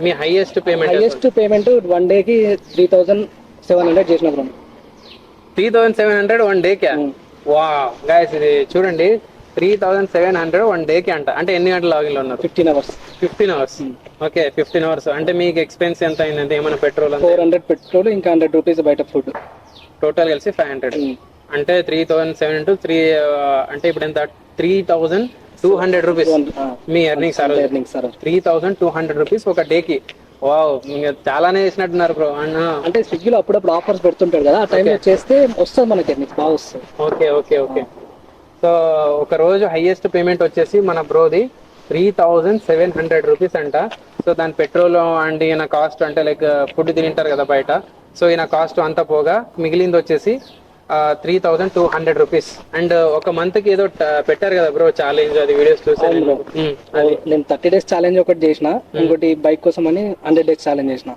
మీ highest payment 1 డేకి 3700 చేసిన bro. 3700 1 డేకి. వా గైస్ ఇది చూడండి, 3700 1 డేకి అంట. అంటే ఎన్ని గంటలు లాగిన్ లో ఉన్నారు? 15 అవర్స్. 15 అవర్స్. Okay 15 hours. అంటే మీకు ఎక్స్పెన్స్ ఎంత అయిందంటే ఏమైనా పెట్రోల్ 400 పెట్రోల్, ఇంకా 100 రూపీస్ బయట ఫుడ్, టోటల్ కలిసి 500. అంటే 3700 into 3 అంటే ఇప్పుడు ఎంత? 3200 రూపీస్ మీ ఎర్నింగ్స్. 3200 రూపీస్ ఒక డేకి. వావ్, ఇంకా చాలానే చేసినట్టున్నారు బ్రో. అంటే స్విగ్గీలో అప్పుడప్పుడు ఆఫర్స్ పెడుతుంటారు కదా, ఆ టైంలో చేస్తే వస్తుంది మనకి ఎర్నింగ్స్ బాగా వస్తుంది. Okay okay okay. సో ఒక రోజు హైయెస్ట్ పేమెంట్ వచ్చేసి మన బ్రోది 3700 రూపీస్ అంట. సో దాని పెట్రోల్ అండ్ ఈయన కాస్ట్ అంటే లైక్ ఫుడ్ తింటారు కదా బయట, సో ఈయన కాస్ట్ అంతా పోగా మిగిలింది వచ్చేసి 3200 రూపీస్. అండ్ ఒక మంత్ కి ఏదో పెట్టారు కదా బ్రో ఛాలెంజ్, అది వీడియోస్ చూసాను. నేను 30 days ఛాలెంజ్ ఒకటి చేసిన, ఇంకోటి బైక్ కోసం అని 100 days ఛాలెంజ్ చేసిన.